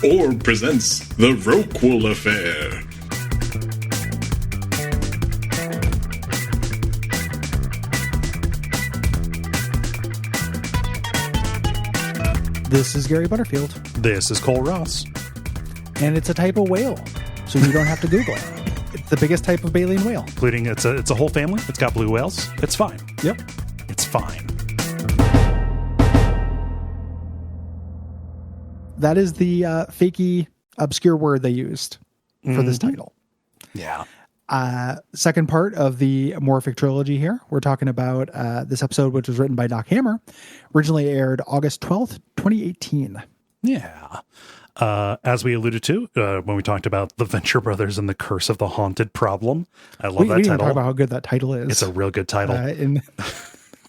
or presents the Rorqual Affair. This is Gary Butterfield. This is Cole Ross. And it's a type of whale, so you don't have to Google it. It's the biggest type of baleen whale. Including, it's a whole family. It's got blue whales. It's fine. Yep. It's fine. That is the fakey, obscure word they used for this title. Yeah. Second part of the Morphic trilogy here. We're talking about this episode, which was written by Doc Hammer. Originally aired August 12th, 2018. Yeah. As we alluded to when we talked about the Venture Brothers and the Curse of the Haunted Problem. I love that we title. didn't talk about how good that title is. It's a real good title. In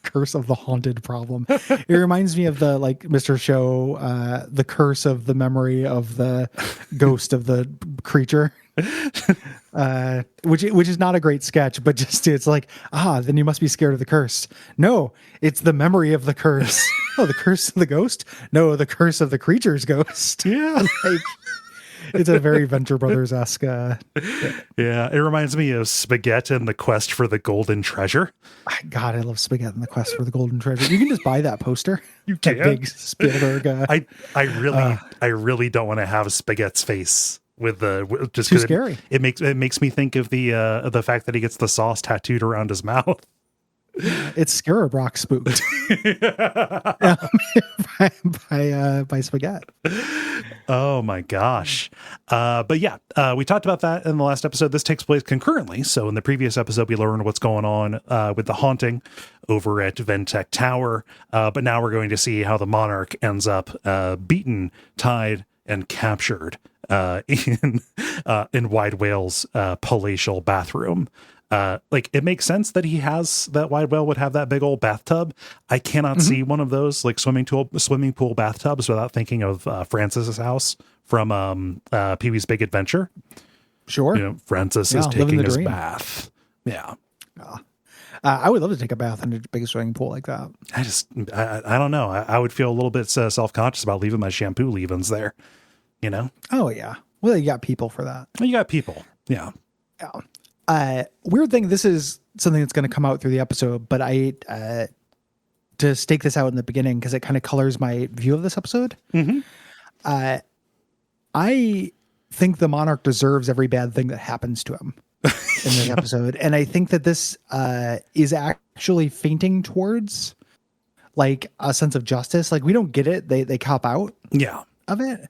Curse of the Haunted Problem. It reminds me of the Mr. Show, the curse of the memory of the ghost of the creature. Which is not a great sketch, but just it's like, then you must be scared of the curse. No, it's the memory of the curse. Oh, the curse of the ghost? No, the curse of the creature's ghost. Yeah. It's a very Venture Brothers-esque. Yeah, it reminds me of Spaghetti and the Quest for the Golden Treasure. God, I love Spaghetti and the Quest for the Golden Treasure. You can just buy that poster. You can. That big Spielberg. I really don't want to have Spaghetti's face with the just too scary. It makes me think of the fact that he gets the sauce tattooed around his mouth. It's Scarabrock spooked by Spaghetti. Oh my gosh. But yeah, we talked about that in the last episode. This takes place concurrently. So in the previous episode, we learned what's going on with the haunting over at Ventec Tower. But now we're going to see how the Monarch ends up beaten, tied, and captured in Wide Wale's palatial bathroom. It makes sense that that Wide Wale would have that big old bathtub. I cannot see one of those swimming pool bathtubs without thinking of Francis's house from Pee-wee's Big Adventure. Sure. Francis is taking his bath. Yeah. I would love to take a bath in a big swimming pool like that. I don't know. I would feel a little bit self-conscious about leaving my shampoo leave-ins there, Oh yeah. Well, you got people for that. You got people. Yeah. Yeah. Weird thing. This is something that's going to come out through the episode, but to stake this out in the beginning, because it kind of colors my view of this episode. Mm-hmm. I think the Monarch deserves every bad thing that happens to him in this episode. And I think that this is actually fainting towards a sense of justice. We don't get it. They cop out of it.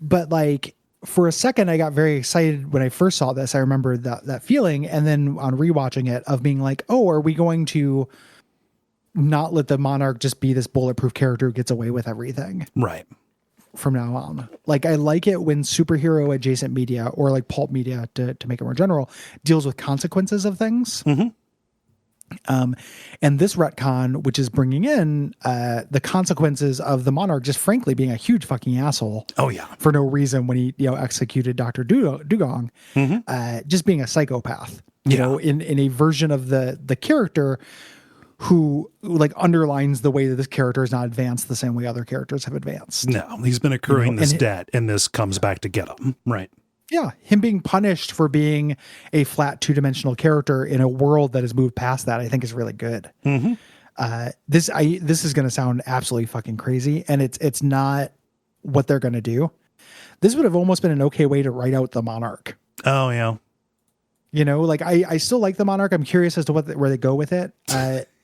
But for a second, I got very excited when I first saw this. I remember that feeling. And then on rewatching it of being are we going to not let the Monarch just be this bulletproof character who gets away with everything? Right. From now on. I like it when superhero adjacent media or pulp media, to make it more general, deals with consequences of things. Mm-hmm. And this retcon, which is bringing in the consequences of the Monarch just frankly being a huge fucking asshole. Oh yeah, for no reason when he executed Dr. Dugong, just being a psychopath. In a version of the character who underlines the way that this character is not advanced the same way other characters have advanced. No, he's been accruing this debt, and this comes back to get him. Right. Yeah, him being punished for being a flat two-dimensional character in a world that has moved past that, I think is really good. Mm-hmm. This is going to sound absolutely fucking crazy, and it's not what they're going to do. This would have almost been an okay way to write out the Monarch. Oh yeah, I still like the Monarch. I'm curious as to where they go with it.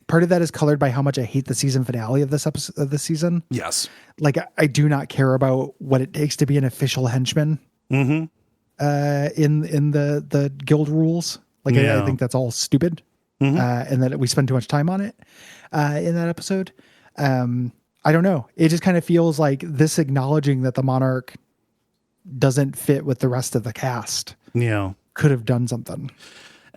Part of that is colored by how much I hate the season finale of this episode of this season. Yes, I do not care about what it takes to be an official henchman. Mm-hmm. In the guild rules. I think that's all stupid. Mm-hmm. And that we spend too much time on it in that episode. I don't know. It just kind of feels like this acknowledging that the Monarch doesn't fit with the rest of the cast. Yeah. Could have done something.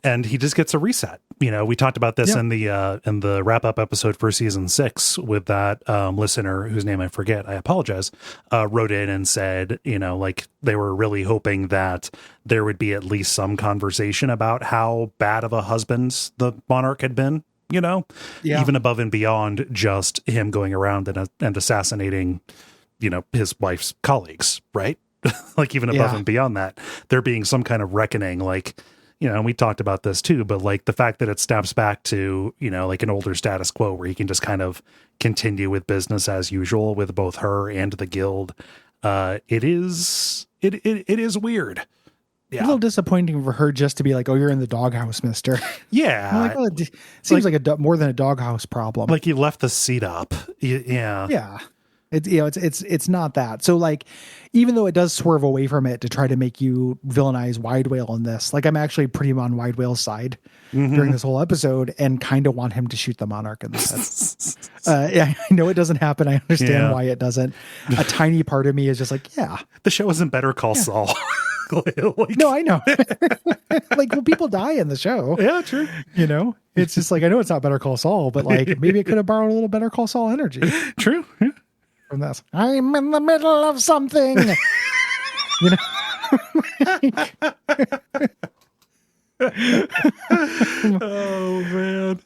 And he just gets a reset. We talked about this in the wrap up episode for season 6 with that listener whose name I forget. I apologize. Wrote in and said, they were really hoping that there would be at least some conversation about how bad of a husband the Monarch had been. Even above and beyond just him going around and assassinating, his wife's colleagues, right? like even above and beyond that, there being some kind of reckoning, like, and we talked about this too, but like the fact that it snaps back to, like an older status quo where he can just kind of continue with business as usual with both her and the guild. It is weird. Yeah. A little disappointing for her just to be like, "Oh, you're in the doghouse, mister." Yeah. Like, oh, it seems like more than a doghouse problem. Like you left the seat up. Yeah. Yeah. It's not that. So like, even though it does swerve away from it to try to make you villainize Wide Wale in this, like I'm actually pretty on Wide Wale's side during this whole episode and kind of want him to shoot the Monarch in the head. Yeah, I know it doesn't happen. I understand why it doesn't. A tiny part of me is just like, yeah. The show isn't Better Call Saul. Like, no, I know. Like, well, people die in the show. Yeah, true. It's just like, I know it's not Better Call Saul, but like maybe it could have borrowed a little Better Call Saul energy. True. Yeah. From this. I'm in the middle of something. Oh man.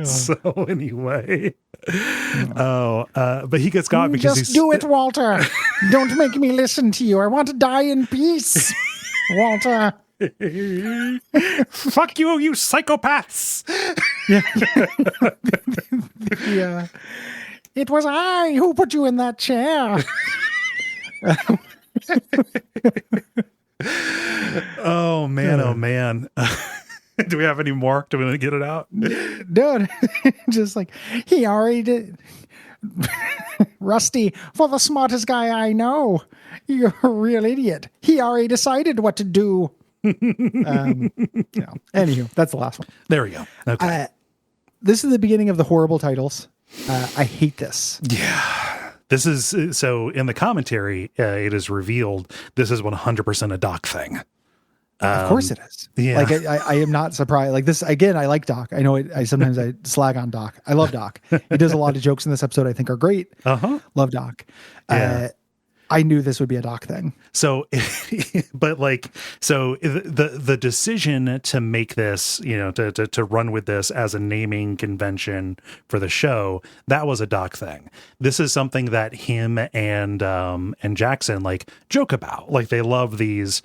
So anyway. But he gets got because just do it, Walter. Don't make me listen to you. I want to die in peace, Walter. Fuck you, you psychopaths. Yeah. It was I who put you in that chair. Oh man, oh man. Do we have any more? Do we want to get it out? Dude, just like, he already did. Rusty, for the smartest guy I know, you're a real idiot. He already decided what to do. Anywho, that's the last one. There we go. Okay. This is the beginning of the horrible titles. I hate this. Yeah. This is, so in the commentary, it is revealed this is 100% a Doc thing. Of course it is. Yeah. Like I am not surprised. Like this, again, I like Doc. I know I sometimes I slag on Doc. I love Doc. He does a lot of jokes in this episode I think are great. Love Doc. Yeah. I knew this would be a Doc thing. So, but like, so the decision to make this, to run with this as a naming convention for the show, that was a Doc thing. This is something that him and Jackson like joke about. Like they love these,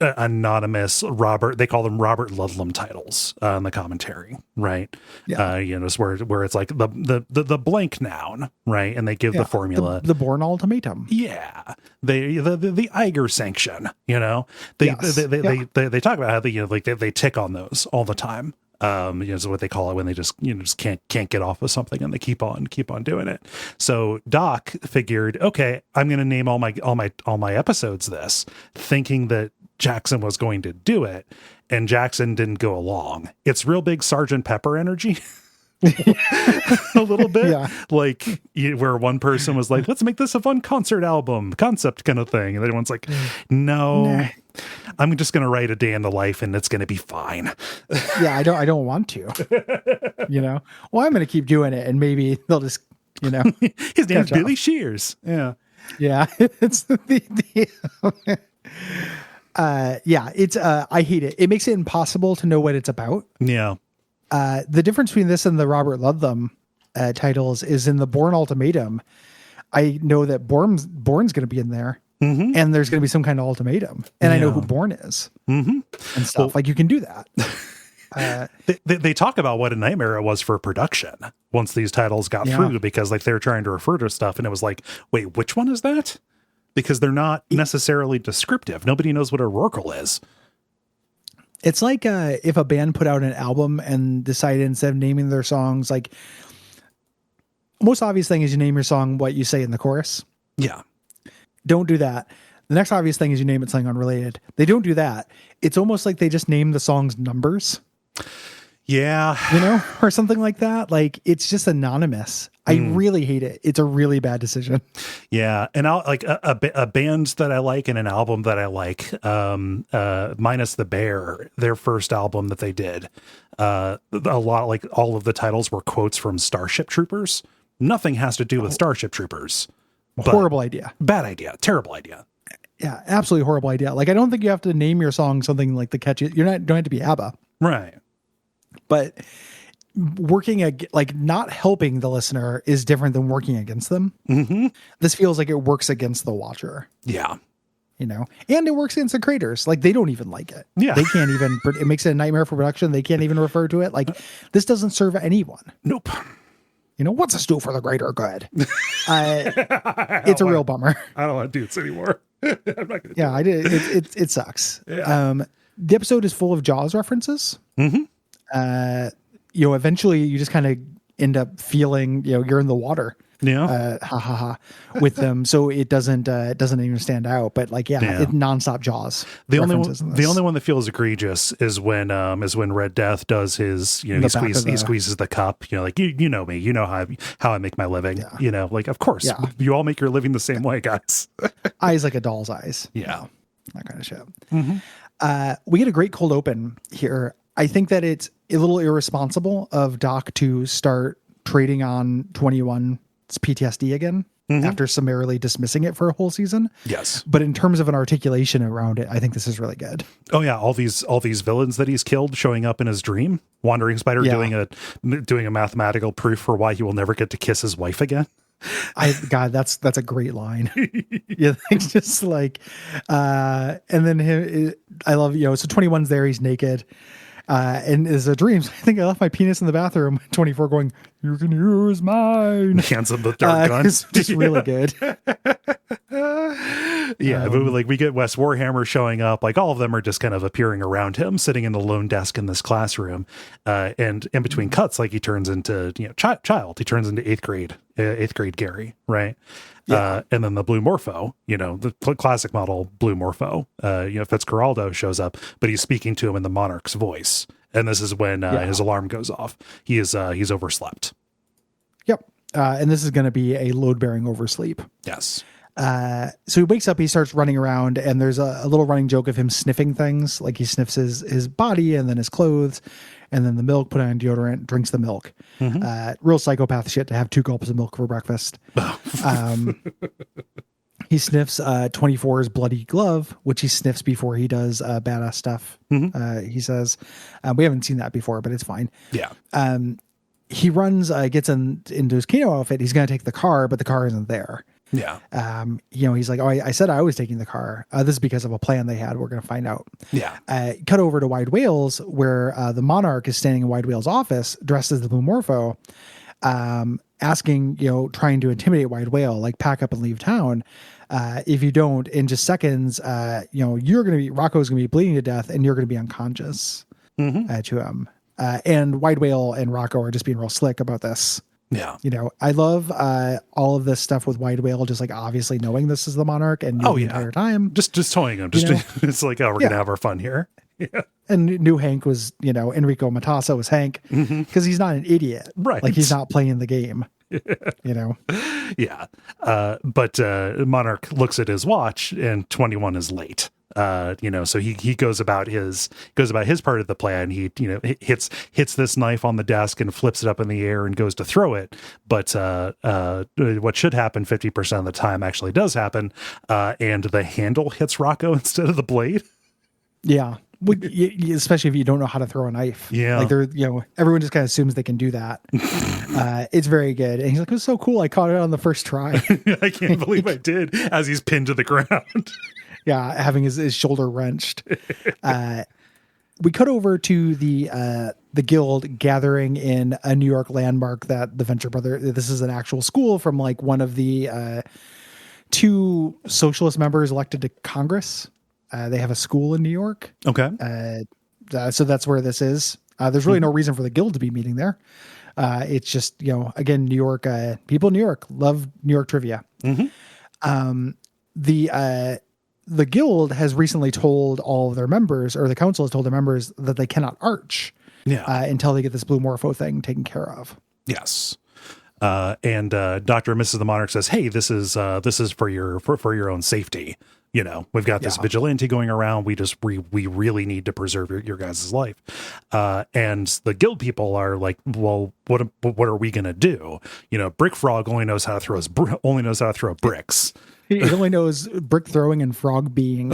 anonymous Robert, they call them Robert Ludlum titles in the commentary, right? Yeah. It's where it's like the blank noun, right? And they give the formula, the Bourne ultimatum. Yeah, the Iger sanction. They talk about how they tick on those all the time. Is what they call it when they just can't get off of something and they keep on doing it. So Doc figured, okay, I'm going to name all my episodes this, thinking that Jackson was going to do it, and Jackson didn't go along. It's real big Sergeant Pepper energy. A little bit. Yeah. Like where one person was like, let's make this a fun concert album concept kind of thing, and everyone's like, no. I'm just going to write a day in the life and it's going to be fine. Yeah, I don't want to. Well, I'm going to keep doing it and maybe they'll just, His name's Billy Shears. Yeah. Yeah. It's it's I hate it. It makes it impossible to know what it's about. Yeah. The difference between this and the Robert Ludlum titles is in the Bourne ultimatum. I know that Bourne's going to be in there. Mm-hmm. And there's going to be some kind of ultimatum, and I know who Bourne is, and stuff. Well, like you can do that. They talk about what a nightmare it was for production once these titles got through, because like they were trying to refer to stuff, and it was like, wait, which one is that? Because they're not necessarily descriptive. Nobody knows what a Rorqual is. It's like if a band put out an album and decided instead of naming their songs, like most obvious thing is you name your song what you say in the chorus. Yeah. Don't do that. The next obvious thing is you name it something unrelated. They don't do that. It's almost like they just name the song's numbers. Yeah. Or something like that. Like it's just anonymous. I really hate it. It's a really bad decision. Yeah. And I'll like a band that I like and an album that I like, minus the Bear, their first album that they did, a lot, like all of the titles were quotes from Starship Troopers. Nothing has to do with Starship Troopers. Horrible idea. Bad idea. Terrible idea. Yeah, absolutely horrible idea. Like, I don't think you have to name your song something like the catchy. Don't have to be ABBA. Right. But like not helping the listener is different than working against them. Mm-hmm. This feels like it works against the watcher. Yeah. You know, and it works against the creators. Like they don't even like it. Yeah. They can't even, it makes it a nightmare for production. They can't even refer to it. Like this doesn't serve anyone. Nope. You know, what's a stew for the greater good? It's a real bummer. I don't want to do this anymore. I'm not gonna Yeah, I did. It sucks. Yeah. The episode is full of Jaws references. Mm-hmm. You know, eventually you just kind of end up feeling, you know, you're in the water. Yeah. With them, so it doesn't even stand out. But like, yeah. It nonstop Jaws. The only one that feels egregious is when Red Death does his, you know, he squeezes the cup. You know, like you know me, you know how I make my living. Yeah. You know, like of course you all make your living the same way, guys. Eyes like a doll's eyes. Yeah, you know, that kind of shit. Mm-hmm. We get a great cold open here. I think that it's a little irresponsible of Doc to start trading on 21's PTSD again after summarily dismissing it for a whole season. Yes. But in terms of an articulation around it, I think this is really good. Oh yeah. All these villains that he's killed showing up in his dream, Wandering Spider doing a mathematical proof for why he will never get to kiss his wife again. God, that's a great line. Yeah. Just like, and then I love, you know, so 21's there, he's naked. And is a dream. I think I left my penis in the bathroom. 24 going, you can use mine. Hands on the dark gun. It's just really good. Yeah, but like we get Wes Warhammer showing up. Like all of them are just kind of appearing around him, sitting in the lone desk in this classroom. And in between cuts, like he turns into child. He turns into eighth grade Gary, right? Yeah. And then the Blue Morpho, you know, the classic model Blue Morpho, Fitzcarraldo shows up, but he's speaking to him in the Monarch's voice. And this is when his alarm goes off. He's overslept. Yep. And this is going to be a load-bearing oversleep. Yes. So he wakes up, he starts running around, and there's a little running joke of him sniffing things. Like he sniffs his body and then his clothes, and then the milk, put on deodorant, drinks the milk. Real psychopath shit to have 2 gulps of milk for breakfast. He sniffs 24's bloody glove, which he sniffs before he does badass stuff. He says, we haven't seen that before, but it's fine. Yeah. He runs, gets into his Kano outfit. He's going to take the car, but the car isn't there. Yeah. You know, he's like, oh, I said I was taking the car. This is because of a plan they had. We're going to find out. Yeah. Cut over to Wide Wale's, where the Monarch is standing in Wide Wale's office, dressed as the Blue Morpho, asking, you know, trying to intimidate Wide Wale, like pack up and leave town. If you don't, in just seconds, you know, Rocco's going to be bleeding to death, and you're going to be unconscious to him. And Wide Wale and Rocco are just being real slick about this. Yeah. You know, I love all of this stuff with Wide Wale, just like obviously knowing this is the Monarch and the entire time. Just toying him. It's like, oh, we're going to have our fun here. Yeah. And knew Hank was, you know, Enrico Matassa was Hank because he's not an idiot. Right. Like he's not playing the game. You know? Yeah. But Monarch looks at his watch and 21 is late. You know, so he goes about his part of the plan. He, you know, hits this knife on the desk and flips it up in the air and goes to throw it. But what should happen 50% of the time actually does happen. And the handle hits Rocco instead of the blade. Yeah. Especially if you don't know how to throw a knife. Yeah. Like they're, you know, everyone just kind of assumes they can do that. It's very good. And he's like, it was so cool. I caught it on the first try. I can't believe I did, as he's pinned to the ground. Yeah, having his shoulder wrenched. We cut over to the guild gathering in a New York landmark that the Venture this is an actual school from like one of the 2 socialist members elected to Congress. They have a school in New York. Okay. So that's where this is. There's really no reason for the guild to be meeting there. It's just, you know, again, New York, people in New York love New York trivia. The guild has recently told all of their members, or the council has told their members, that they cannot arch until they get this Blue Morpho thing taken care of. Yes. And Dr. and Mrs. the Monarch says, hey, this is for your own safety. You know, we've got this vigilante going around. We really need to preserve your guys' life. And the guild people are like, well, what are we going to do? You know, Brick Frog only knows how to throw bricks. It only knows brick throwing and frog being.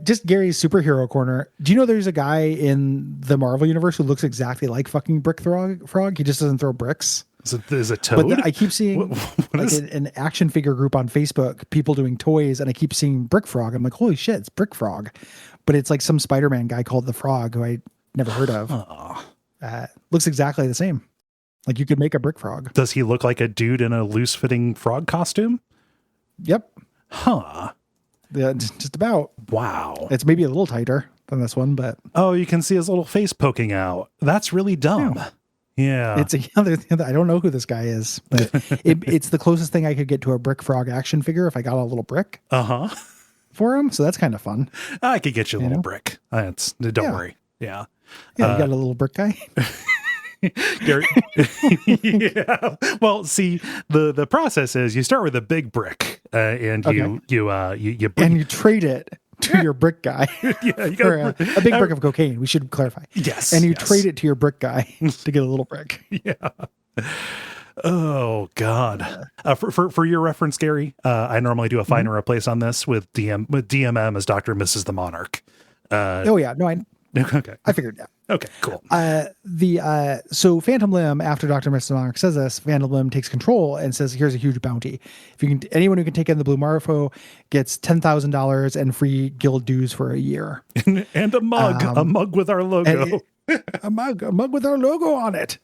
Just Gary's superhero corner. Do you know there's a guy in the Marvel universe who looks exactly like fucking Brick Frog? He just doesn't throw bricks. Is it Toad? But I keep seeing an action figure group on Facebook, people doing toys, and I keep seeing Brick Frog. I'm like, holy shit, it's Brick Frog. But it's like some Spider-Man guy called the Frog who I never heard of. Looks exactly the same. Like you could make a Brick Frog. Does he look like a dude in a loose-fitting frog costume? Yep. Huh. Yeah, just about. Wow. It's maybe a little tighter than this one, but oh, you can see his little face poking out. That's really dumb. Yeah. It's I don't know who this guy is, but it's the closest thing I could get to a Brick Frog action figure if I got a little brick for him. So that's kind of fun. I could get you a little brick. Don't worry. Yeah. Yeah, you got a little brick guy. Gary, yeah. Well, see, the process is you start with a big brick, and you and you trade it to your brick guy. Yeah, you got a big brick of cocaine. We should clarify. Yes, and you trade it to your brick guy to get a little brick. Yeah. Oh God. For your reference, Gary, I normally do a find and replace on this with DMM as Dr. and Mrs. the Monarch. Okay. I figured that. Okay, cool. So Phantom Limb, after Dr. Mr. Monarch says this, Phantom Limb takes control and says, here's a huge bounty. If you can, anyone who can take in the Blue Morpho gets $10,000 and free guild dues for a year. And a mug with our logo. A mug with our logo on it.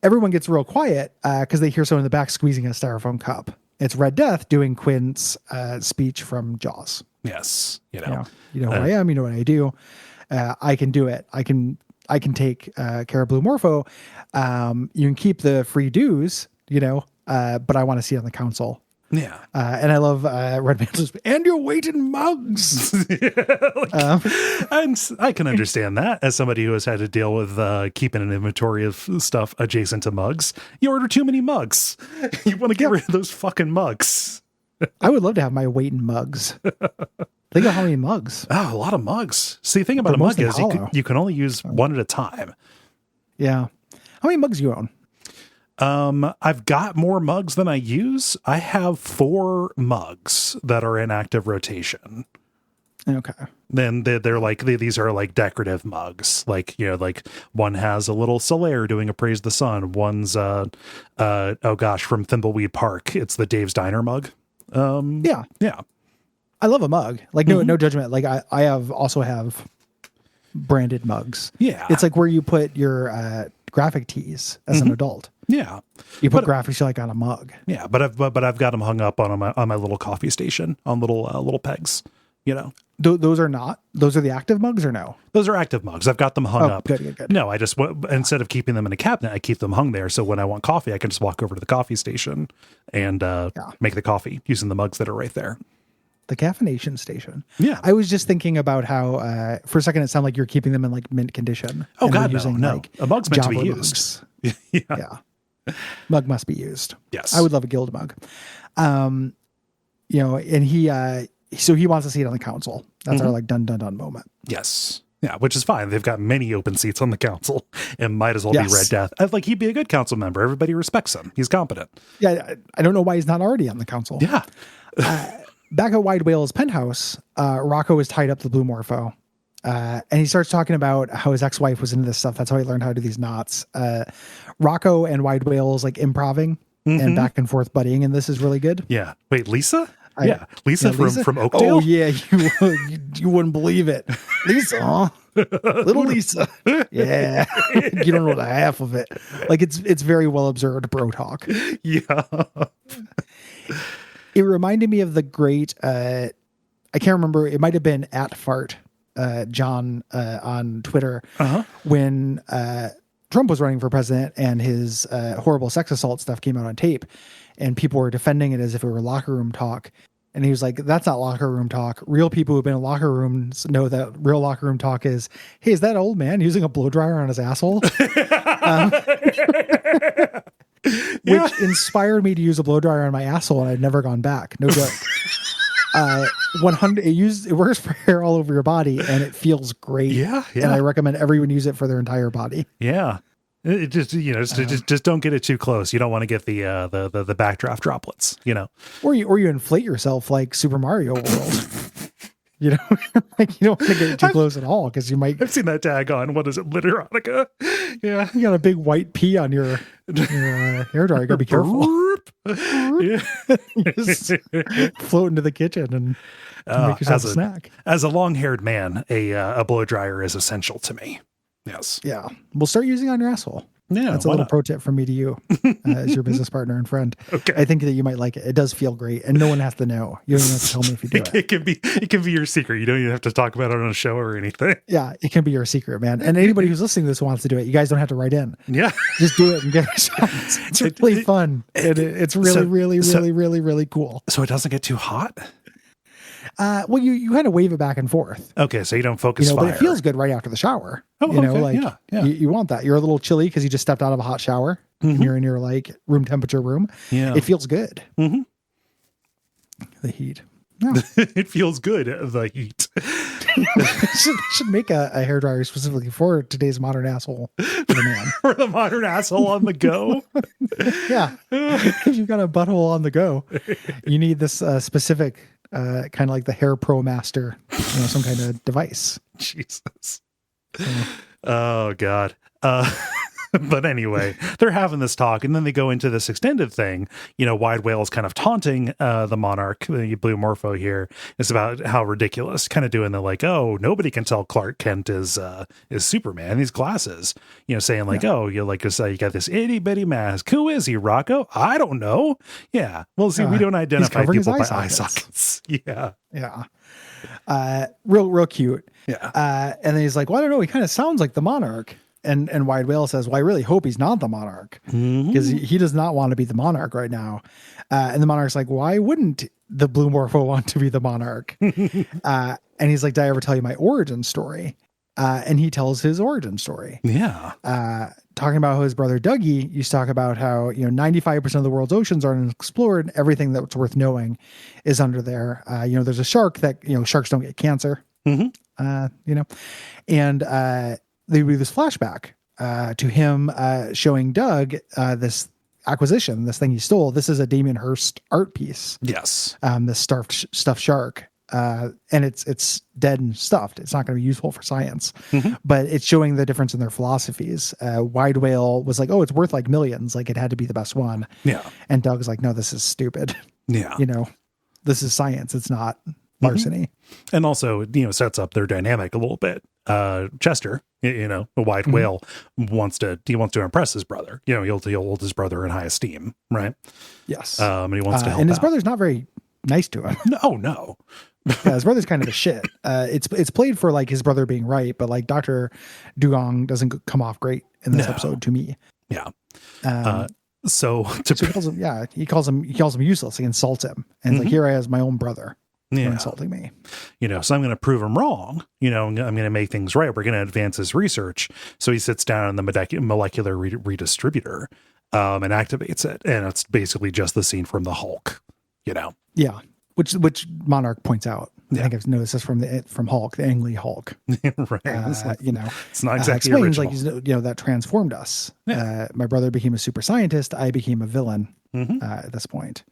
Everyone gets real quiet because they hear someone in the back squeezing a styrofoam cup. It's Red Death doing Quinn's speech from Jaws. Yes. You know who I am, you know what I do. I can do it. I can take care of Blue Morpho. You can keep the free dues, but I want to see it on the council. Yeah. And I love Red Mantle's and your weight in mugs. And I can understand that as somebody who has had to deal with keeping an inventory of stuff adjacent to mugs. You order too many mugs. You want to get rid of those fucking mugs. I would love to have my weight in mugs. Think of how many mugs. Oh, a lot of mugs. See, the thing about a mug is you can only use one at a time. Yeah. How many mugs do you own? I've got more mugs than I use. I have 4 mugs that are in active rotation. Okay. Then these are like decorative mugs. Like one has a little Solaire doing a Praise the Sun. One's from Thimbleweed Park. It's the Dave's Diner mug. Yeah. I love a mug. Like no judgment. Like I also have branded mugs. Yeah. It's like where you put your graphic tees as an adult. Yeah. You put graphics you like on a mug. Yeah, but I've got them hung up on my little coffee station on little pegs. Those are the active mugs or no? Those are active mugs. I've got them hung up. Good. No, I just instead of keeping them in a cabinet, I keep them hung there. So when I want coffee, I can just walk over to the coffee station and make the coffee using the mugs that are right there. The caffeination station. Yeah. I was just thinking about how for a second it sounded like you're keeping them in like mint condition. Oh God, no. A mug's meant to be used. Yeah. Mug must be used. Yes. I would love a guild mug. And he wants to see it on the council. That's our like dun moment. Yes. Yeah, which is fine. They've got many open seats on the council and might as well be Red Death. Like he'd be a good council member. Everybody respects him. He's competent. Yeah. I don't know why he's not already on the council. Yeah. Back at Wide Wale's penthouse, Rocco is tied up to the Blue Morpho. And he starts talking about how his ex-wife was into this stuff. That's how he learned how to do these knots. Rocco and Wide Wale's like improving and back and forth buddying, and this is really good. Yeah. Wait, Lisa? Lisa from Oakdale? Oh, yeah. You wouldn't believe it. Lisa, huh? Little Lisa. Yeah. You don't know the half of it. Like, it's very well observed bro talk. Yeah. It reminded me of the great, I can't remember, it might have been @fart, John on Twitter, when Trump was running for president and his horrible sex assault stuff came out on tape and people were defending it as if it were locker room talk. And he was like, that's not locker room talk. Real people who've been in locker rooms know that real locker room talk is, hey, is that old man using a blow dryer on his asshole? Which inspired me to use a blow dryer on my asshole, and I've never gone back. No joke. 100. It works for hair all over your body, and it feels great. Yeah. And I recommend everyone use it for their entire body. Yeah. It just, just don't get it too close. You don't want to get the backdraft droplets, Or you inflate yourself like Super Mario World. You know, like you don't want to get it too close at all because you might. I've seen that tag on. What is it, Litterotica? Yeah, you got a big white pea on your hairdryer. You gotta be careful. Just float into the kitchen and make yourself a snack. As a long-haired man, a blow dryer is essential to me. Yes. Yeah, we'll start using it on your asshole. Yeah, that's a little pro tip from me to you as your business partner and friend. Okay. I think that you might like it. It does feel great, and no one has to know. You don't even have to tell me if you do it. It can be your secret. You don't even have to talk about it on a show or anything. Yeah, it can be your secret, man. And anybody who's listening to this who wants to do it, you guys don't have to write in. Yeah, just do it and get a shot. It's really fun. It's really cool. So it doesn't get too hot. Well, you kind of wave it back and forth. Okay, so you don't focus fire. But it feels good right after the shower. Oh, You want that. You're a little chilly because you just stepped out of a hot shower and you're in your like room temperature room. Yeah, it feels good. Mm-hmm. The heat. No. It feels good. The heat. should make a hairdryer specifically for today's modern asshole for the man. For the modern asshole on the go. Yeah, if you've got a butthole on the go, you need this specific. Kind of like the Hair Pro Master, some kind of device. Jesus. Oh God. But anyway, they're having this talk, and then they go into this extended thing. Wide Wale is kind of taunting the Monarch, the Blue Morpho here. It's about how ridiculous, kind of doing the like, oh, nobody can tell Clark Kent is Superman. These glasses, saying like, oh, you got this itty bitty mask. Who is he, Rocco? I don't know. Yeah, well, see, we don't identify people by eye sockets. Yeah, yeah. Real cute. Yeah. And then he's like, well, I don't know. He kind of sounds like the Monarch. And Wide Wale says, well, I really hope he's not the Monarch because he does not want to be the Monarch right now. And the Monarch's like, why wouldn't the Blue Morpho want to be the Monarch? And he's like, did I ever tell you my origin story? And he tells his origin story. Yeah. Talking about how his brother Dougie used to talk about how, 95% of the world's oceans are unexplored. Everything that's worth knowing is under there. There's a shark that, sharks don't get cancer, and they do this flashback to him showing Doug this acquisition, this thing he stole. This is a Damien Hirst art piece. Yes. This stuffed shark. And it's dead and stuffed. It's not going to be useful for science, but it's showing the difference in their philosophies. Wide Wale was like, oh, it's worth like millions. Like it had to be the best one. Yeah. And Doug's like, no, this is stupid. Yeah. This is science. It's not larceny. And also, sets up their dynamic a little bit. Chester, the Wide Wale wants to impress his brother. He'll hold his brother in high esteem, right? Yes. And he wants to help and his out. brother's not very nice to him. No. Yeah, his brother's kind of a shit. It's played for like his brother being right, but like Dr. Dugong doesn't come off great in this episode to me. Yeah. So he calls him useless. He insults him, and like, here I am, my own brother. Yeah. Insulting me. So I'm going to prove him wrong. I'm going to make things right. We're going to advance his research. So he sits down in the molecular redistributor and activates it. And it's basically just the scene from the Hulk, Yeah. Which Monarch points out. I think I've noticed this from Hulk, the Ang Lee Hulk. Right. It's not exactly explains original. like, that transformed us. Yeah. My brother became a super scientist. I became a villain at this point.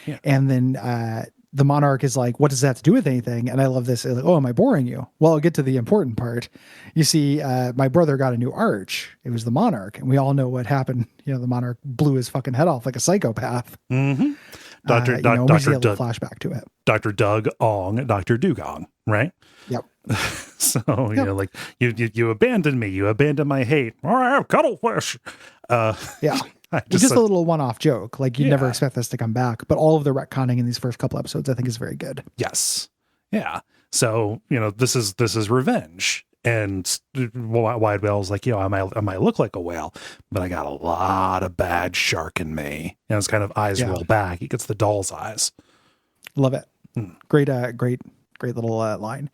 Yeah. And then, the Monarch is like, what does that have to do with anything? And I love this. Like, oh, am I boring you? Well, I'll get to the important part. You see, my brother got a new arch. It was the Monarch. And we all know what happened. The Monarch blew his fucking head off like a psychopath. Mm-hmm. Dr. Doug, flashback to it. Dr. Doug Ong, Dr. Dugong, right? Yep. So, like you abandoned me. You abandoned my hate. I have cuttlefish. Yeah. Just a little one-off joke. Like you'd never expect this to come back, but all of the retconning in these first couple episodes, I think, is very good. Yes. Yeah. So, this is revenge. And Wide Wale's like, I might look like a whale, but I got a lot of bad shark in me. His kind of eyes roll back. He gets the doll's eyes. Love it. Great little line.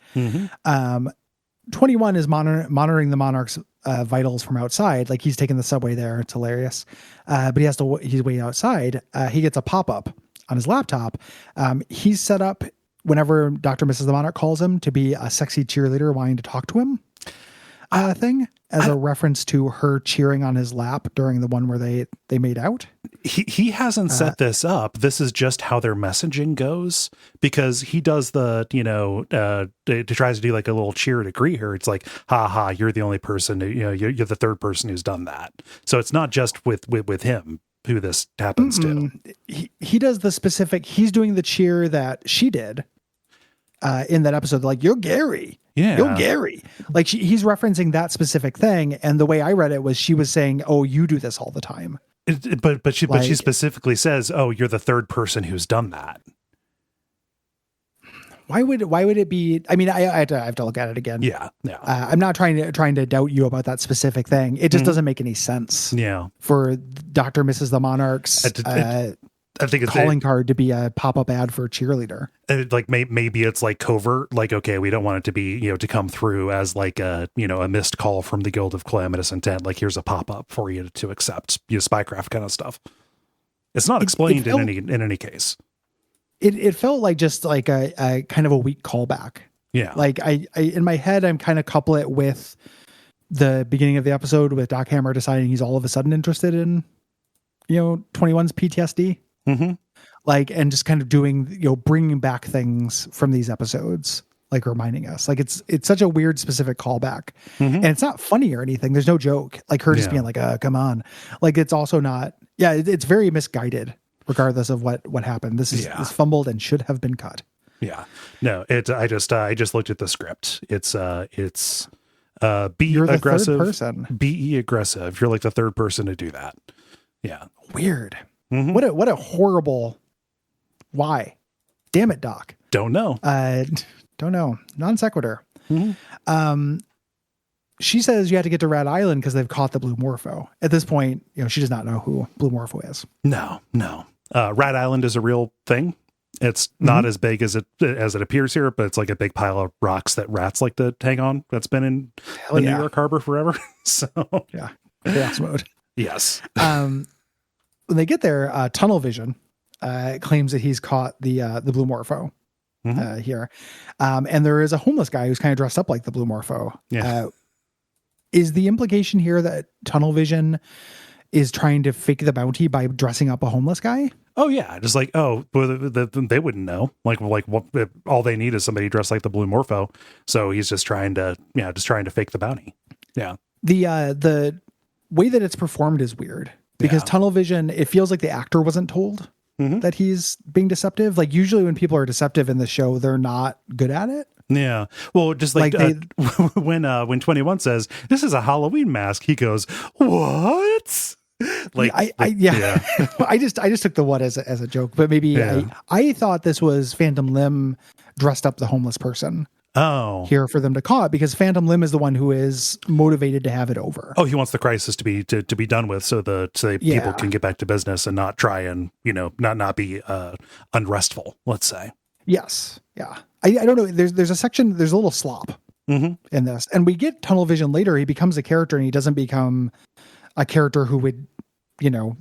21 is monitoring the Monarch's vitals from outside. Like he's taking the subway there. It's hilarious. But he's way outside. He gets a pop-up on his laptop. He's set up whenever Dr. and Mrs. the Monarch calls him to be a sexy cheerleader wanting to talk to him. thing as a reference to her cheering on his lap during the one where they made out. He hasn't set this up. This is just how their messaging goes, because he does the, tries to do like a little cheer to greet her. It's like, ha ha, you're the only person, you're the third person who's done that. So it's not just with him who this happens to. He does the specific, he's doing the cheer that she did in that episode. Like, you're Gary. Yeah. You're Gary. Like he's referencing that specific thing. And the way I read it was she was saying, oh, you do this all the time. But she specifically says, oh, you're the third person who's done that. Why would it be? I mean, I have to look at it again. Yeah. I'm not trying to doubt you about that specific thing. It just doesn't make any sense. Yeah. For Dr. and Mrs. the Monarchs, I think it's calling card to be a pop-up ad for a cheerleader. Like maybe it's like covert, like, okay, we don't want it to be, to come through as like a missed call from the Guild of Calamitous Intent. Like, here's a pop-up for you to accept, spycraft kind of stuff. It's not explained in any case. It felt like just like a kind of a weak callback. Yeah. Like I in my head, I'm kind of couple it with the beginning of the episode with Doc Hammer deciding he's all of a sudden interested in, 21's PTSD. Mm-hmm. Like, and just kind of doing, bringing back things from these episodes, like reminding us, like it's such a weird specific callback, and it's not funny or anything. There's no joke, like her just being like, come on. Like, it's also not, it's very misguided regardless of what happened. This is fumbled and should have been cut. Yeah, no, I just looked at the script. It's be You're the aggressive, third person. be aggressive. You're like the third person to do that. Yeah. Weird. Mm-hmm. What a horrible, why? Damn it, Doc. Don't know. Don't know. Non sequitur. Mm-hmm. She says you have to get to Rat Island because they've caught the Blue Morpho. At this point, she does not know who Blue Morpho is. No. Rat Island is a real thing. It's not as big as it appears here, but it's like a big pile of rocks that rats like to hang on. That's been in the New York Harbor forever. So yeah, chaos mode. Yes. When they get there, Tunnel Vision claims that he's caught the Blue Morpho here, and there is a homeless guy who's kind of dressed up like the Blue Morpho. Yeah. Is the implication here that Tunnel Vision is trying to fake the bounty by dressing up a homeless guy? Oh yeah, just like, they wouldn't know. Like what? All they need is somebody dressed like the Blue Morpho. So he's just trying to fake the bounty. Yeah. The way that it's performed is weird because Tunnel Vision, it feels like the actor wasn't told that he's being deceptive. Like, usually when people are deceptive in the show, they're not good at it. Yeah. Well, just like when 21 says, "This is a Halloween mask," he goes, "What?" Like, I just took the what as a joke, but maybe I thought this was Phantom Limb dressed up the homeless person. Oh, here for them to call it, because Phantom Limb is the one who is motivated to have it over. Oh, he wants the crisis to be done with, so people can get back to business and not try and not be unrestful. Let's say. Yes. Yeah. I don't know. There's a section. There's a little slop in this, and we get Tunnel Vision later. He becomes a character, and he doesn't become a character who would,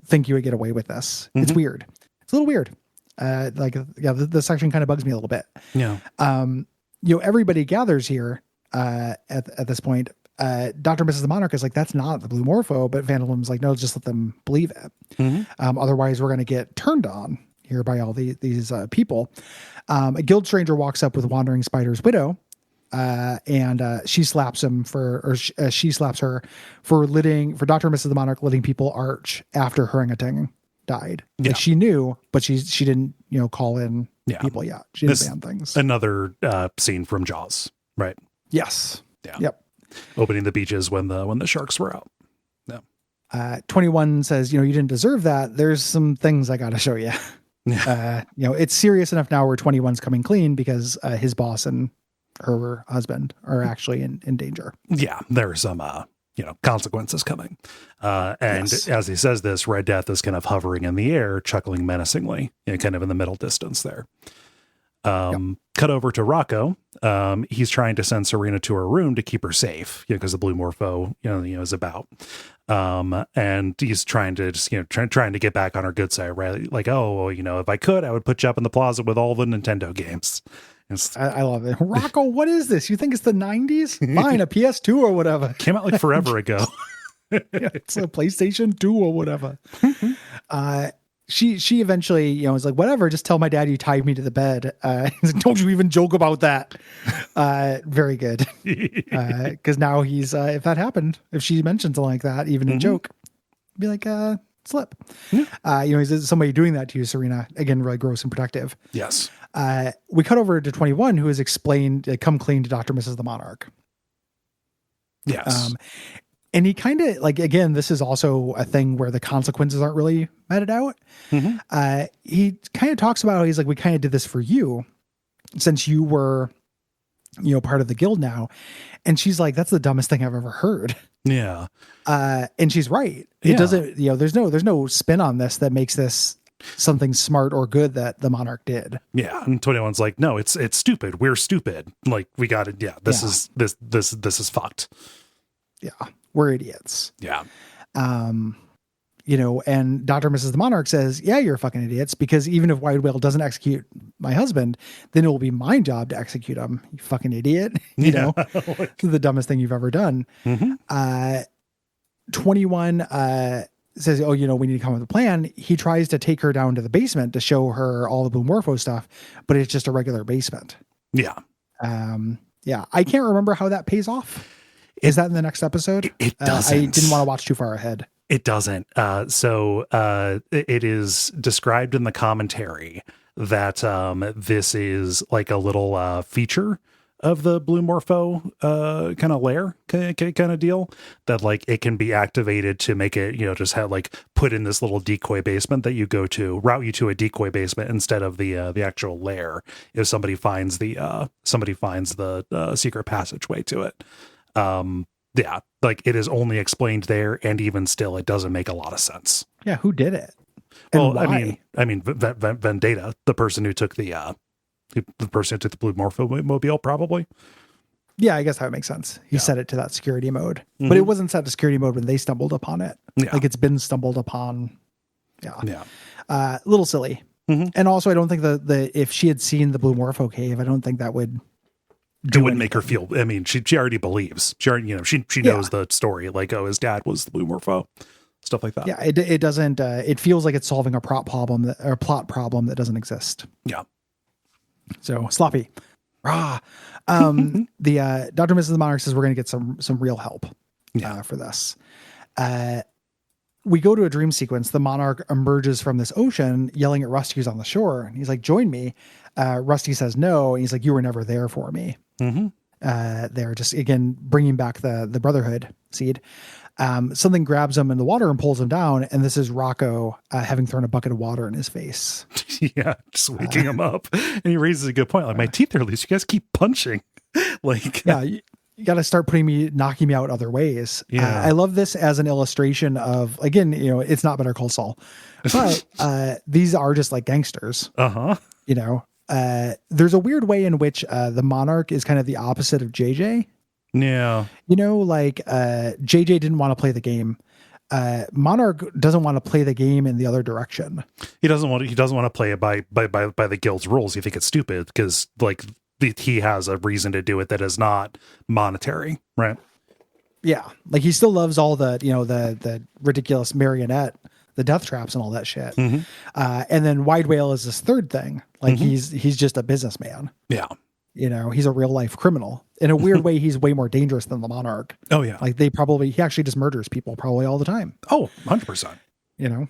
think you would get away with this. It's weird. It's a little weird. The section kind of bugs me a little bit. Yeah. Everybody gathers here at this point. Dr. and Mrs. the Monarch is like, that's not the Blue Morpho, but Phantom Limb's like, no, just let them believe it. Otherwise, we're going to get turned on here by all these people. A guild stranger walks up with Wandering Spider's widow, and she slaps him she slaps her for Dr. and Mrs. the Monarch letting people arch after her orangutan died. Yeah. Like, she knew, but she didn't call in people yet. She didn't ban things. Another scene from Jaws, right? Yes. Yeah. Yep. Opening the beaches when the sharks were out. Yeah. 21 says, you didn't deserve that. There's some things I got to show you. It's serious enough now where 21's coming clean because his boss and her husband are actually in danger. Yeah. There's some, consequences coming. As he says this, Red Death is kind of hovering in the air, chuckling menacingly, kind of in the middle distance there. Cut over to Rocco. He's trying to send Serena to her room to keep her safe, because the Blue Morpho, is about. And he's trying to just, trying to get back on her good side, right? Like, if I could, I would put you up in the plaza with all the Nintendo games. I love it. Rocco, what is this? You think it's the 90s? Fine, a PS2 or whatever. Came out like forever ago. Yeah, it's a PlayStation 2 or whatever. She eventually, is like, whatever, just tell my dad you tied me to the bed. He's like, don't you even joke about that. Very good. Because now he's, if that happened, if she mentions something like that, even in joke, be like, slip. He's somebody doing that to you, Serena. Again, really gross and protective. Yes. We cut over to 21, who has explained, come clean to Dr. Mrs. the Monarch. Yes. And he kind of again, this is also a thing where the consequences aren't really meted out. He kind of talks about how he's like, we kind of did this for you since you were, part of the guild now. And she's like, that's the dumbest thing I've ever heard. Yeah. And she's right. It doesn't, there's no spin on this that makes this something smart or good that the Monarch did. Yeah. And 21's like, no, it's stupid. We're stupid. Like, we got it. Yeah. This is fucked. Yeah. We're idiots. Yeah. And Dr. Mrs. the Monarch says, yeah, you're fucking idiots, because even if Wide Wale doesn't execute my husband, then it will be my job to execute him. You fucking idiot. You know, the dumbest thing you've ever done. 21 says, oh, we need to come up with a plan. He tries to take her down to the basement to show her all the Blue Morpho stuff, but it's just a regular basement. Yeah. I can't remember how that pays off. Is that in the next episode? It doesn't. I didn't want to watch too far ahead. It doesn't. So it is described in the commentary that this is like a little feature of the Blue Morpho kind of lair kind of deal, that like it can be activated to make it, just have like put in this little decoy basement that you go to, route you to a decoy basement instead of the actual lair if somebody finds the secret passageway to it. Like it is only explained there, and even still, it doesn't make a lot of sense. Yeah, who did it? Well, why? I mean, Vendetta, the person who took the Blue Morpho mobile, probably. Yeah, I guess that would make sense. He set it to that security mode, but it wasn't set to security mode when they stumbled upon it. Yeah. Like it's been stumbled upon. Yeah. A little silly. And also, I don't think that if she had seen the Blue Morpho cave, I don't think that would. It wouldn't make her feel. I mean, she already believes. She already, she knows the story. Like, oh, his dad was the Blue Morpho, stuff like that. Yeah, it doesn't. It feels like it's solving a plot problem that doesn't exist. Yeah. So sloppy. The Dr. Mrs. Monarch says we're going to get some real help for this. We go to a dream sequence. The Monarch emerges from this ocean yelling at Rusty, who's on the shore. And he's like, join me. Rusty says no. And he's like, you were never there for me. They're just, again, bringing back the brotherhood seed. Something grabs him in the water and pulls him down. And this is Rocco having thrown a bucket of water in his face. Yeah, just waking him up. And he raises a good point. Like, my teeth are loose. You guys keep punching. Like, yeah, you got to start knocking me out other ways. Yeah. I love this as an illustration of, again, it's not Better Call Saul, but these are just like gangsters. There's a weird way in which the Monarch is kind of the opposite of JJ. Yeah. JJ didn't want to play the game. Monarch doesn't want to play the game in the other direction. He doesn't want to play it by the guild's rules. You think it's stupid because like he has a reason to do it that is not monetary, right? Yeah, like he still loves all the the ridiculous marionette, the death traps, and all that shit. And then Wide Wale is this third thing. Like he's just a businessman. Yeah. He's a real life criminal. In a weird way, he's way more dangerous than the Monarch. Oh yeah. Like he actually just murders people probably all the time. Oh, 100%. Yeah.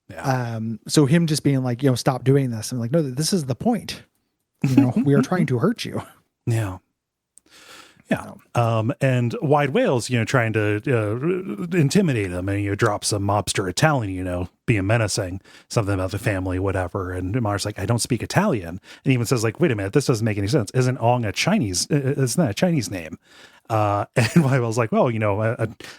Yeah. So him just being like, stop doing this. I'm like, no, this is the point. We are trying to hurt you. Yeah. Yeah. And Wide Wale's, trying to intimidate him and, drop some mobster Italian, being menacing, something about the family, whatever. And Mar's like, I don't speak Italian. And he even says like, wait a minute, this doesn't make any sense. Isn't Ong a Chinese? Isn't that a Chinese name? And Wide Wale's like, well,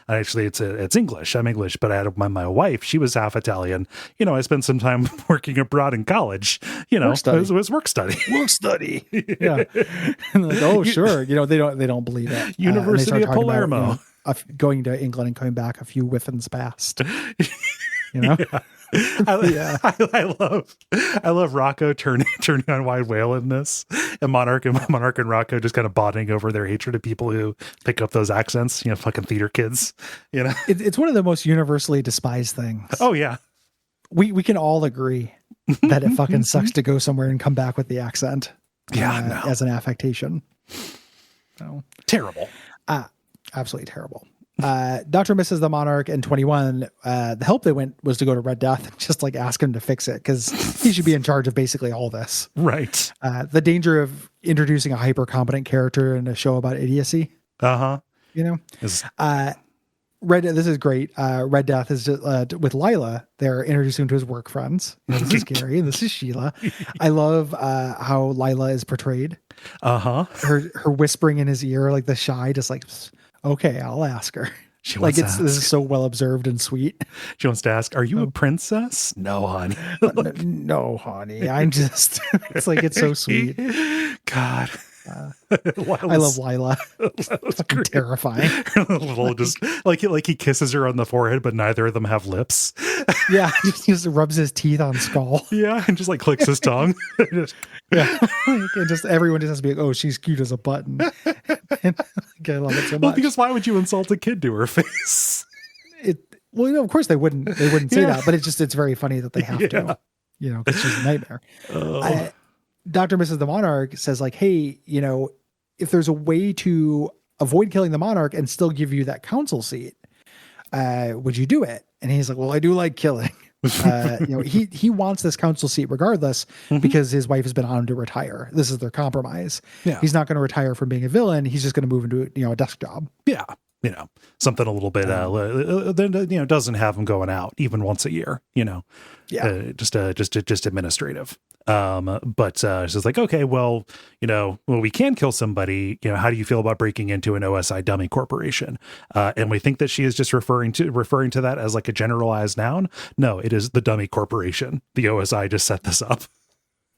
actually it's English. I'm English, but I had my wife, she was half Italian. I spent some time working abroad in college, it was work study. Work study. Yeah. And like, oh, sure. They don't believe it. University of Palermo. Going to England and coming back a few whiffins past. Yeah. I love Rocco turning on Wide Wale in this, and Monarch and Rocco just kind of bonding over their hatred of people who pick up those accents. Fucking theater kids. It's one of the most universally despised things. Oh yeah, we can all agree that it fucking sucks to go somewhere and come back with the accent. As an affectation. So terrible. Absolutely terrible. Dr. Misses the Monarch and 21, the help they went was to go to Red Death and just like ask him to fix it because he should be in charge of basically all this. Right. The danger of introducing a hyper competent character in a show about idiocy. This is great. Red Death is just, with Lila. They're introducing him to his work friends. This is Gary and this is Sheila. I love how Lila is portrayed. Her whispering in his ear, like the shy, just like, okay, I'll ask her. This is so well observed and sweet. She wants to ask, "Are you a princess?" No, honey. No, honey. I'm just. It's like it's so sweet. God. I love Lila. Fucking terrifying. Little just like he kisses her on the forehead, but neither of them have lips. Yeah, he just rubs his teeth on skull. Yeah, and just like clicks his tongue. Yeah, and just everyone just has to be like, "Oh, she's cute as a button." And, I love it so much. Well, because why would you insult a kid to her face? Well, of course they wouldn't. They wouldn't say that, but it's very funny that they have to. Because she's a nightmare. Dr. Mrs. the Monarch says like, hey, if there's a way to avoid killing the Monarch and still give you that council seat, would you do it? And he's like, well, I do like killing. He wants this council seat regardless because his wife has been on him to retire. This is their compromise. Yeah. He's not going to retire from being a villain. He's just going to move into a desk job. Yeah. Something a little bit, doesn't have him going out even once a year, just administrative. But she's like, okay, well, we can kill somebody. How do you feel about breaking into an OSI dummy corporation? And we think that she is just referring to that as like a generalized noun. No, it is the dummy corporation. The OSI just set this up.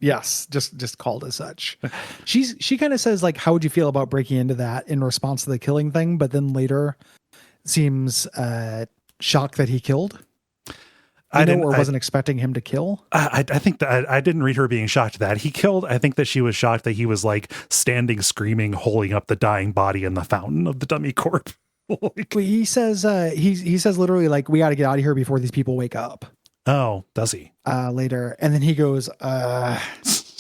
Yes, just called as such. She kind of says like, how would you feel about breaking into that in response to the killing thing? But then later seems shocked that he killed. I wasn't expecting him to kill. I think that I didn't read her being shocked that he killed. I think that she was shocked that he was like standing, screaming, holding up the dying body in the fountain of the dummy corp. He says he says literally like, we got to get out of here before these people wake up. Oh, does he? Later. And then he goes, and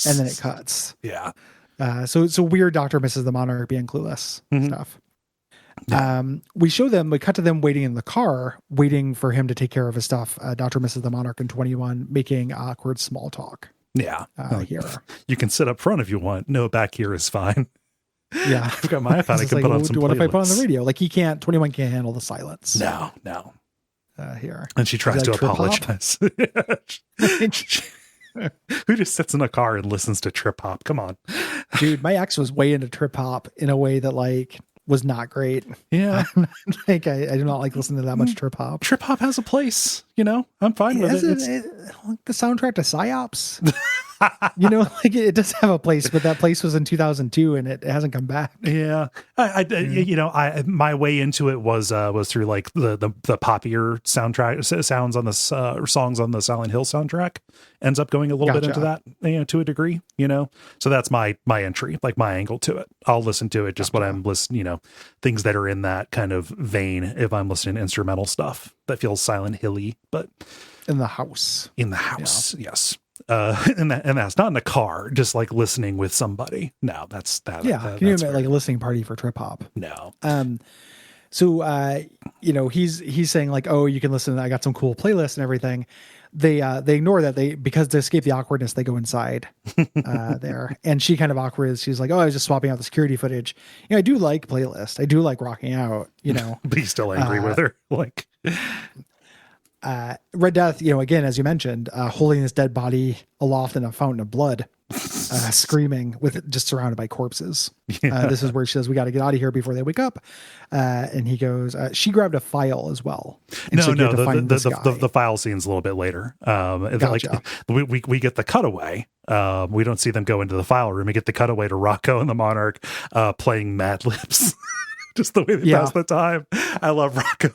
then it cuts. Yeah. So it's a weird Dr. Mrs. the Monarch being clueless stuff. Yeah. We cut to them waiting in the car, waiting for him to take care of his stuff. Dr. Mrs. the Monarch and 21 making awkward small talk. Yeah. Here. You can sit up front if you want. No, back here is fine. Yeah. I've got my iPhone. I can put on some What if I put on the playlists? radio? Like 21 can't handle the silence. No. Here. And she tries to apologize. Who just sits in a car and listens to trip hop? Come on. Dude, my ex was way into trip hop in a way that like was not great. Yeah. I do not like listening to that much trip hop. Trip hop has a place, I'm fine with it. The soundtrack to PsyOps. It does have a place, but that place was in 2002 and it hasn't come back. Yeah. My way into it was through like the poppier soundtrack sounds on the songs on the Silent Hill soundtrack ends up going a little bit into that, to a degree, so that's my entry, like my angle to it. I'll listen to it just when I'm listening, things that are in that kind of vein. If I'm listening to instrumental stuff that feels Silent Hilly, but in the house, yes. And that's not in a car, just like listening with somebody. No, that's that. Yeah. Can you imagine like a listening party for trip hop? No. So, he's saying like, oh, you can listen. I got some cool playlists and everything. They ignore that because to escape the awkwardness, they go inside there. And she kind of awkward. She's like, oh, I was just swapping out the security footage. I do like playlists. I do like rocking out, But he's still angry with her. Like, Red Death, again, as you mentioned, holding this dead body aloft in a fountain of blood, screaming with just surrounded by corpses. This is where she says, we got to get out of here before they wake up. And he goes, she grabbed a file as well. The file scene's a little bit later. Gotcha. Like we get the cutaway. We don't see them go into the file room. We get the cutaway to Rocco and the Monarch playing Mad Libs. Just the way they pass the time. I love Rocco.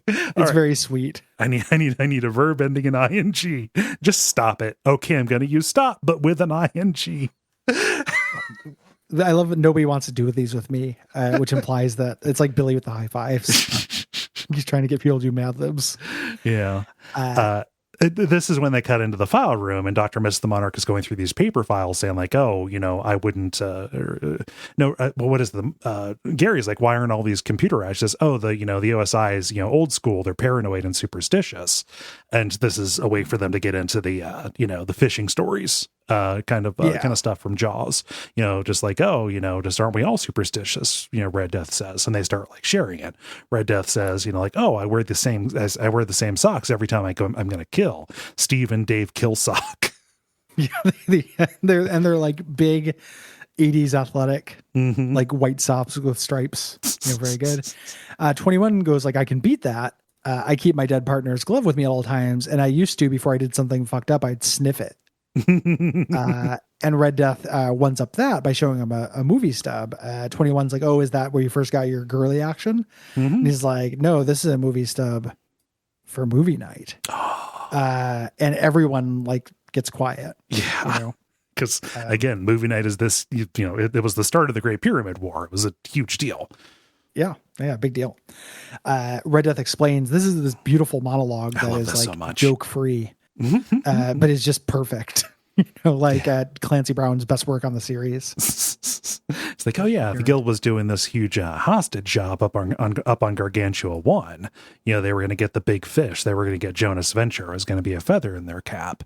It's very sweet. I need a verb ending in ing. Just stop it. Okay, I'm going to use stop, but with an ing. I love that nobody wants to do these with me, which implies that it's like Billy with the high fives. He's trying to get people to do Mad Libs. Yeah. This is when they cut into the file room, and Dr. Miss the Monarch is going through these paper files saying like, oh, I wouldn't, what is the, Gary's like, why aren't all these computerized? Says, oh, the OSI is, old school. They're paranoid and superstitious. And this is a way for them to get into the, the phishing stories, kind of stuff from Jaws, just like, oh, just aren't we all superstitious? Red Death says, and they start like sharing it. Red Death says, like, oh, I wear the same socks every time I'm going to kill Steve and Dave Killsock. Yeah, they're like big 80s athletic, like white socks with stripes. Very good. 21 goes like, I can beat that. I keep my dead partner's glove with me at all times, and I used to before I did something fucked up, I'd sniff it. And Red Death ones up that by showing him a movie stub. 21's like, oh, is that where you first got your girly action? And he's like, no, this is a movie stub for movie night. And everyone like gets quiet. Yeah. Because again, movie night is this, it was the start of the Great Pyramid War. It was a huge deal. Yeah, big deal. Red Death explains this is this beautiful monologue that is like joke free, but it's just perfect. Clancy Brown's best work on the series. It's like, oh yeah, the guild was doing this huge hostage job up on Gargantua 1. They were going to get the big fish. They were going to get Jonas Venture. It was going to be a feather in their cap.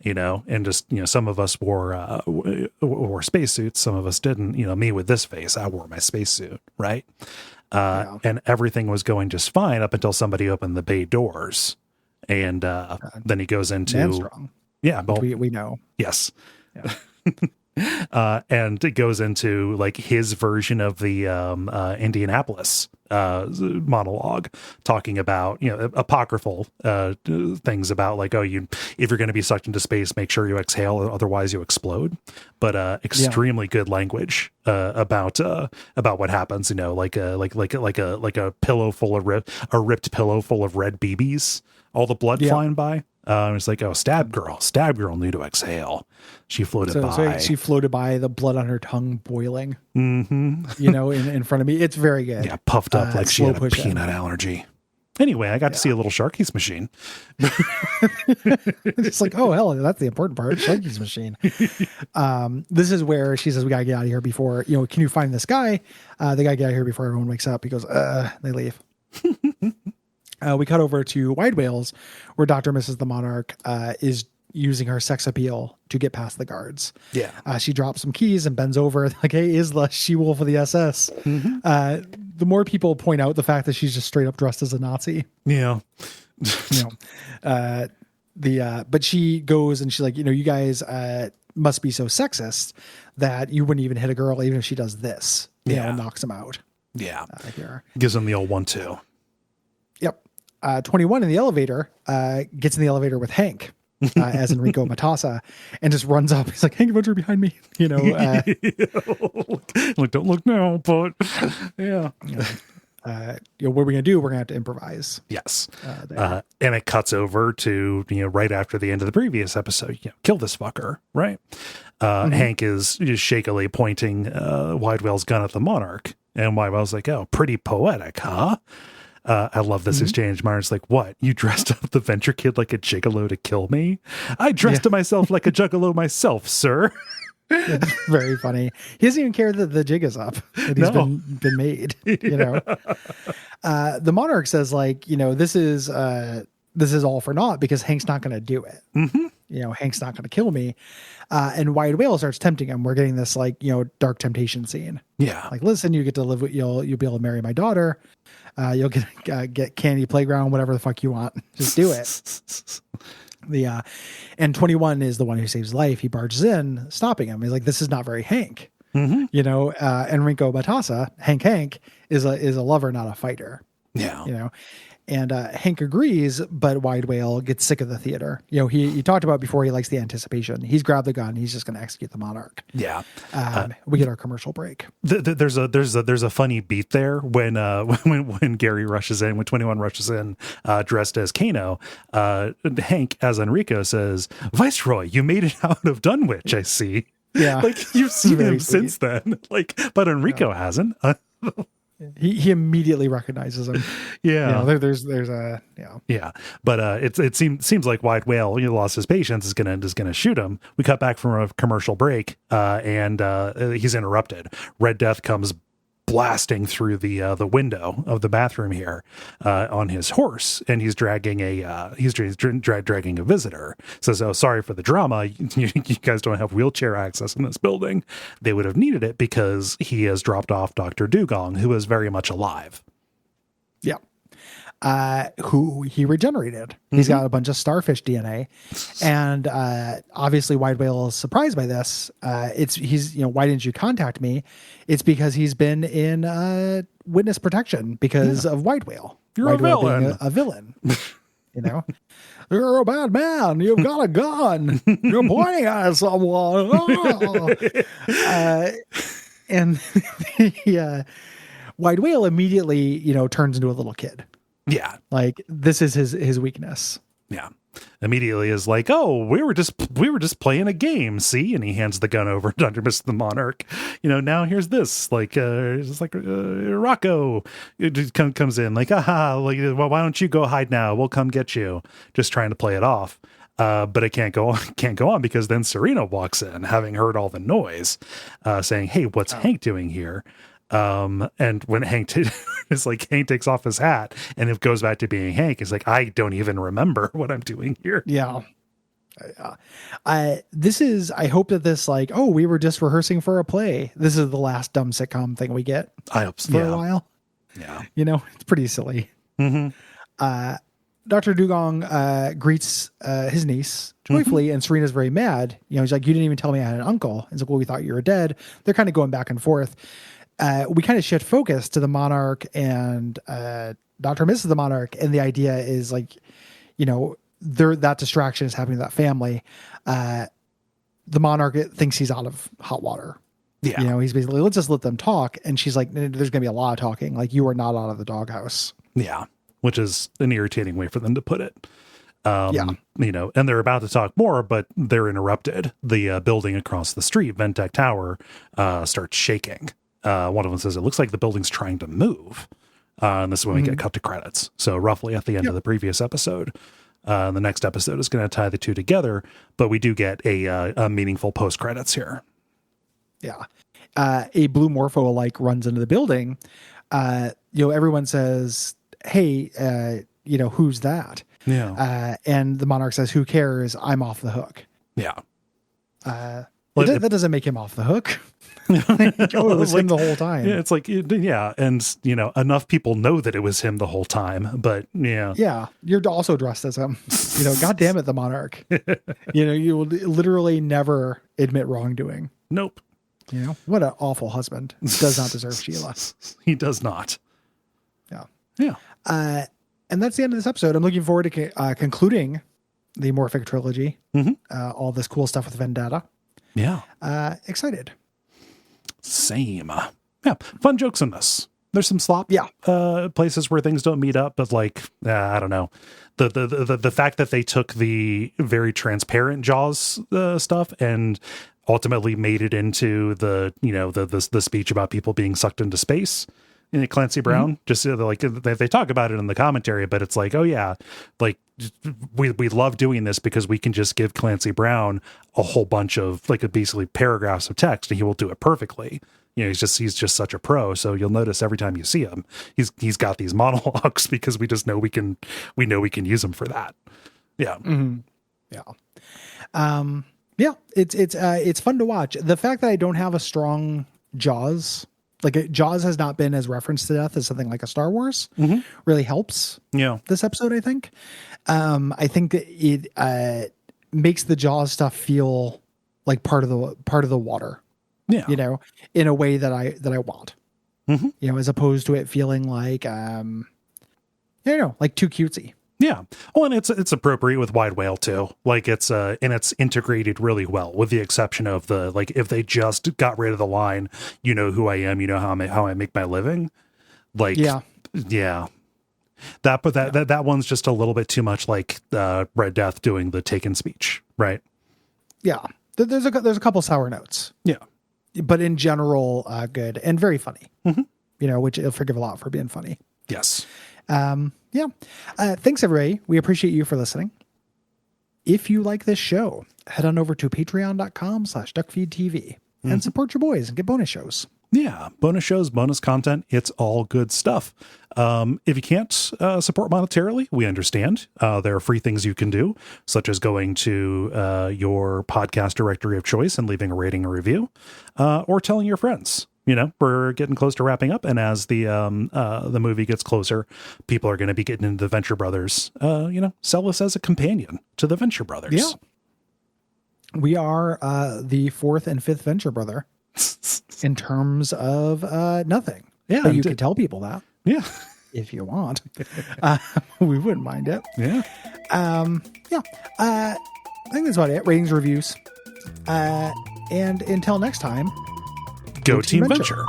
And just, some of us wore spacesuits. Some of us didn't, me with this face, I wore my spacesuit. Right. And everything was going just fine up until somebody opened the bay doors. And then he goes into, yeah, well, we know. Yes. Yeah. And it goes into like his version of the Indianapolis monologue, talking about apocryphal things about like, oh, if you're going to be sucked into space, make sure you exhale, otherwise you explode. But extremely good language about what happens. Like a pillow full of ripped pillow full of red BBs, all the blood flying by. It's like, oh, stab girl knew to exhale. She floated by. So she floated by, the blood on her tongue boiling, in front of me. It's very good. Yeah, puffed up like she had a peanut allergy. Anyway, I got to see a little Sharky's machine. It's like, oh, hell, that's the important part. Sharky's machine. This is where she says, we got to get out of here before, can you find this guy? They got to get out of here before everyone wakes up. He goes, they leave. We cut over to Wide Wales, where Dr. Mrs. the Monarch is using her sex appeal to get past the guards. Yeah. She drops some keys and bends over like, hey, is the she-wolf of the SS. The more people point out the fact that she's just straight up dressed as a Nazi. Yeah. But she goes and she's like, you guys must be so sexist that you wouldn't even hit a girl even if she does this. And knocks him out. Yeah. Gives him the old 1-2. Yep. 21 in the elevator gets in the elevator with Hank as Enrico Matassa and just runs up. He's like, Hank Adventure behind me. Like, don't look now, but yeah. What are we gonna do? We're gonna have to improvise. Yes. And it cuts over to right after the end of the previous episode. Kill this fucker, right? Hank is just shakily pointing Wide Wale's gun at the Monarch, and Wide Wale's like, "Oh, pretty poetic, huh?" I love this exchange. Martin's like, what? You dressed up the Venture Kid like a gigolo to kill me? I dressed myself like a juggalo myself, sir. It's very funny. He doesn't even care that the jig is up. That he's been made. The Monarch says like, this is all for naught because Hank's not going to do it. Hank's not going to kill me. And Wide Wale starts tempting him. We're getting this like, dark temptation scene. Yeah. Like, listen, you get to live with, you'll be able to marry my daughter. You'll get candy playground, whatever the fuck you want. Just do it. And 21 is the one who saves life. He barges in, stopping him. He's like, this is not very Hank. Enrico Matassa, Hank is a lover, not a fighter. Yeah. You know, and Hank agrees, but Wide Wale gets sick of the theater. You know, he talked about before he likes the anticipation. He's grabbed the gun. He's just going to execute the Monarch. Yeah. We get our commercial break. There's a funny beat there when Gary rushes in, when 21 rushes in, dressed as Kano. Hank as Enrico says, "Viceroy, you made it out of Dunwich, I see." Yeah, like you've seen him sweet. since then. Like, but Enrico hasn't. He immediately recognizes him. Yeah, you know, there's a yeah. But it seems like Wide Wale, lost his patience, is gonna shoot him. We cut back from a commercial break, and he's interrupted. Red Death comes blasting through the window of the bathroom here on his horse, and he's dragging a dragging a visitor. Says, "Oh, sorry for the drama. You guys don't have wheelchair access in this building. They would have needed it because he has dropped off Dr. Dugong, who is very much alive." Yeah. Who he regenerated. He's got a bunch of starfish DNA, and obviously Wide Wale is surprised by this. He's why didn't you contact me? It's because he's been in witness protection because of Wide Wale. You're Wide a Wale villain. being a villain. You're a bad man. You've got a gun. You're pointing at someone. And Wide Wale immediately, turns into a little kid. Yeah. Like this is his weakness. Yeah. Immediately is like, "Oh, we were just playing a game, see?" And he hands the gun over to Dr. Mr. the Monarch. Now here's this. Like just like Rocco comes in like, "Aha, like, well, why don't you go hide now? We'll come get you." Just trying to play it off. But it can't go on because then Serena walks in, having heard all the noise, saying, "Hey, what's Hank doing here?" And when Hank it's like Hank takes off his hat and it goes back to being Hank. It's like, I don't even remember what I'm doing here. Yeah. I hope that this we were just rehearsing for a play. This is the last dumb sitcom thing we get. I hope so. For a while. Yeah. It's pretty silly. Mm-hmm. Dr. Dugong greets his niece joyfully, and Serena's very mad. He's like, "You didn't even tell me I had an uncle." He's like, "Well, we thought you were dead." They're kind of going back and forth. We kind of shift focus to the Monarch and Dr. and Mrs. the Monarch, and the idea is that distraction is happening to that family. The Monarch thinks he's out of hot water. Yeah. He's basically, let's just let them talk. And she's like, "There's going to be a lot of talking. Like, you are not out of the doghouse." Yeah. Which is an irritating way for them to put it. Yeah. And they're about to talk more, but they're interrupted. The building across the street, Ventec Tower, starts shaking. One of them says, "It looks like the building's trying to move." And this is when we get cut to credits. So roughly at the end of the previous episode. The next episode is going to tie the two together, but we do get a meaningful post credits here. Yeah. A blue morpho runs into the building. Everyone says, "Hey, who's that?" Yeah. And the Monarch says, "Who cares? I'm off the hook." Yeah. That doesn't make him off the hook. It was him the whole time. Yeah, it's like, yeah. And, enough people know that it was him the whole time, but yeah. Yeah. You're also dressed as him. God damn it, the Monarch. You will literally never admit wrongdoing. Nope. What an awful husband. Does not deserve Sheila. He does not. Yeah. Yeah. And that's the end of this episode. I'm looking forward to concluding the Morphic trilogy. All this cool stuff with Vendetta. Yeah. Excited. Same. Yeah. Fun jokes in this. There's some slop. Yeah. Places where things don't meet up, but I don't know. The fact that they took the very transparent Jaws stuff and ultimately made it into the speech about people being sucked into space. Clancy Brown, just they talk about it in the commentary, but it's like, oh yeah, we love doing this because we can just give Clancy Brown a whole bunch of basically paragraphs of text and he will do it perfectly. He's just such a pro. So you'll notice every time you see him, he's got these monologues because we just know we can use them for that. Yeah. Mm-hmm. Yeah. Yeah. It's fun to watch. The fact that I don't have a strong Jaws, Jaws has not been as referenced to death as something like a Star Wars, really helps. Yeah. This episode, I think. I think that it makes the Jaws stuff feel like part of the water. Yeah. In a way that I want. As opposed to it feeling like like too cutesy. Yeah. Well, and it's appropriate with Wide Wale too. Like and it's integrated really well, with the exception of the, like, if they just got rid of the line, you know who I am, you know how I make my living. Like, yeah. That one's just a little bit too much like Red Death doing the Taken speech, right? Yeah. There's a couple sour notes. Yeah. But in general, good and very funny. Mm-hmm. Which I'll forgive a lot for being funny. Yes. Thanks, everybody. We appreciate you for listening. If you like this show, head on over to patreon.com/Duckfeed.tv and support your boys and get bonus shows. Yeah, bonus shows, bonus content. It's all good stuff. If you can't support monetarily, we understand. There are free things you can do, such as going to your podcast directory of choice and leaving a rating or review, or telling your friends. We're getting close to wrapping up, and as the movie gets closer, people are going to be getting into the Venture Brothers. Sell us as a companion to the Venture Brothers. Yeah, we are the fourth and fifth Venture Brother in terms of nothing. Yeah, but you could tell people that. Yeah, if you want, we wouldn't mind it. Yeah, I think that's about it. Ratings, reviews, and until next time. Go Team Venture.